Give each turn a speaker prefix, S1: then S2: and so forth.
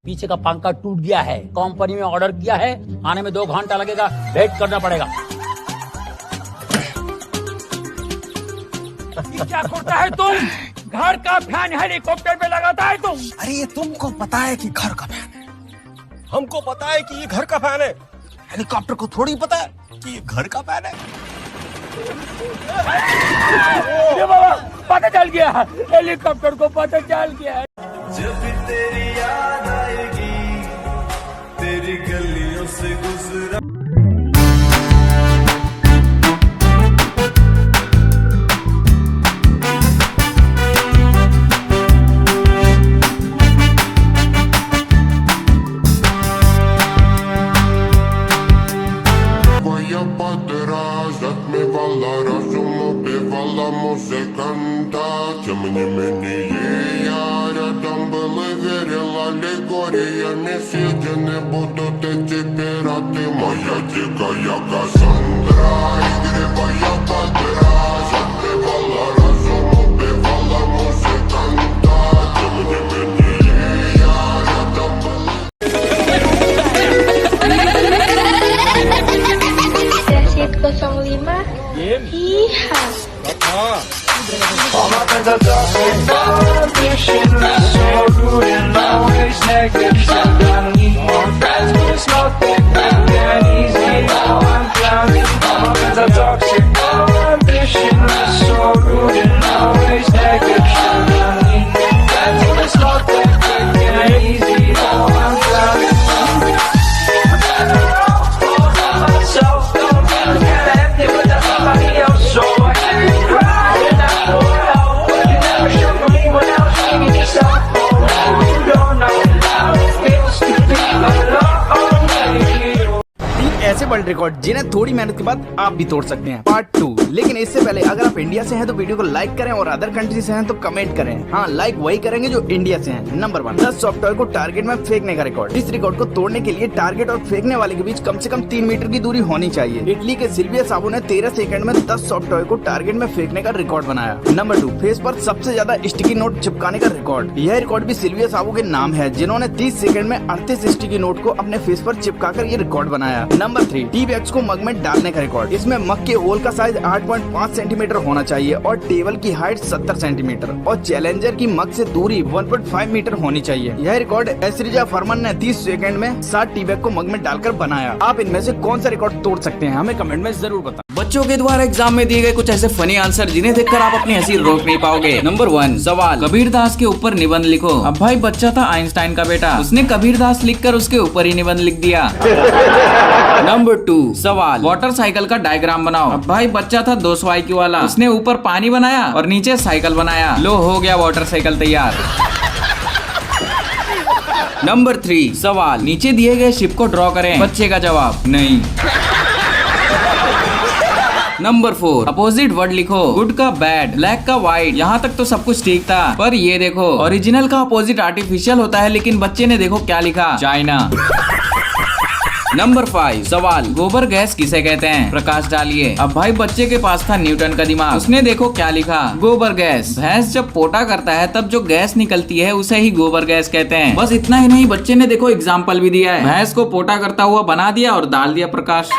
S1: पीछे का पंखा टूट गया है, कंपनी में ऑर्डर किया है, आने में 2 घंटा लगेगा, वेट करना पड़ेगा। क्या करता है तुम? घर का फैन हेलीकॉप्टर पे लगाता है तुम?
S2: अरे ये तुमको पता है कि घर का फैन है, हमको पता है कि ये घर का फैन है, हेलीकॉप्टर को थोड़ी पता है कि ये घर का फैन है।
S1: ये बाबा पता चल गया, हेलीकॉप्टर को पता चल गया।
S3: जब तेरी याद आएगी तेरी गलियों से गुजरा
S4: Voy a atrás, dame bala, разум убивала музыканта. Тем не менее я рядом был и верил аллегориями съедены будут эти пираты. Моя дикая Кассандра, игривая подраз, отбивала разум, убивала музыканта. Тем не менее я рядом был.
S5: Dasit 05 Iha.
S6: All my friends are toxic, ambitionless, so rude and always negative. I don't need more friends, but it's not that bad and easy. Now I'm drowning. All my friends are toxic, ambitionless, so rude and always negative. I don't need more friends, but it's not that quick and easy. Now I'm drowning. Myself, don't get empty without somebody else, so I can't cry and I pour out. But you never show me when I was singing yourself. You don't know how it feels to be alone.
S7: ऐसे world record जिन्हें थोड़ी मेहनत के बाद आप भी तोड़ सकते हैं। पार्ट 2। लेकिन इससे पहले अगर आप इंडिया से हैं तो वीडियो को लाइक करें और अदर कंट्री से हैं तो कमेंट करें। हाँ, लाइक वही करेंगे जो इंडिया से हैं। नंबर 1, 10 सॉफ्ट टॉय को टारगेट में फेंकने का रिकॉर्ड। इस रिकॉर्ड को तोड़ने के लिए टारगेट और फेंकने वाले के बीच कम से कम 3 मीटर की दूरी होनी चाहिए। इटली के सिल्विया साबू ने 13 सेकंड में 10 सॉफ्ट टॉय को टारगेट में फेंकने का रिकॉर्ड बनाया। नंबर 2, फेस पर सबसे ज्यादा स्टिकी नोट चिपकाने का रिकॉर्ड। यह रिकॉर्ड भी सिल्विया साबू के नाम है, जिन्होंने 30 सेकंड में 38 स्टिकी नोट को अपने फेस पर चिपकाकर ये रिकॉर्ड बनाया। नंबर 3, टी बैग्स को मग में डालने का रिकॉर्ड। इसमें मग के होल का साइज 8.5 सेंटीमीटर होना चाहिए और टेबल की हाइट 70 सेंटीमीटर और चैलेंजर की मग से दूरी 1.5 मीटर होनी चाहिए। यह रिकॉर्ड एसरिजा फरमान ने 30 सेकंड में 7 टी बैग को मग में डालकर बनाया। आप इनमें से कौन सा रिकॉर्ड तोड़ सकते हैं, हमें कमेंट में जरूर बताएं।
S8: बच्चों के द्वारा एग्जाम में दिए गए कुछ ऐसे फनी आंसर जिन्हें देखकर आप अपनी हंसी रोक नहीं पाओगे। नंबर 1, सवाल, कबीरदास के ऊपर निबंध लिखो। अब भाई बच्चा था आइंस्टाइन का बेटा, उसने कबीरदास लिखकर उसके ऊपर ही निबंध लिख दिया। नंबर 2, सवाल, वाटर साइकिल का डायग्राम बनाओ। अब भाई बच्चा था 200 IQ वाला, उसने ऊपर पानी बनाया और नीचे साइकिल बनाया। लो, हो गया वाटर साइकिल तैयार। नंबर 3, सवाल, नीचे दिए गए शिप को ड्रॉ करें। बच्चे का जवाब, नहीं। नंबर 4 अपोजिट वर्ड लिखो। गुड का बैड, ब्लैक का व्हाइट। यहाँ तक तो सब कुछ ठीक था, पर ये देखो ओरिजिनल का अपोजिट आर्टिफिशियल होता है, लेकिन बच्चे ने देखो क्या लिखा, चाइना। नंबर 5 सवाल, गोबर गैस किसे कहते हैं? प्रकाश डालिए। अब भाई बच्चे के पास था न्यूटन का दिमाग, उसने देखो क्या लिखा, गोबर गैस। भैंस जब पोटा करता है तब जो गैस निकलती है उसे ही गोबर गैस कहते हैं। बस इतना ही नहीं, बच्चे ने देखो एग्जाम्पल भी दिया है, भैंस को पोटा करता हुआ बना दिया और डाल दिया प्रकाश।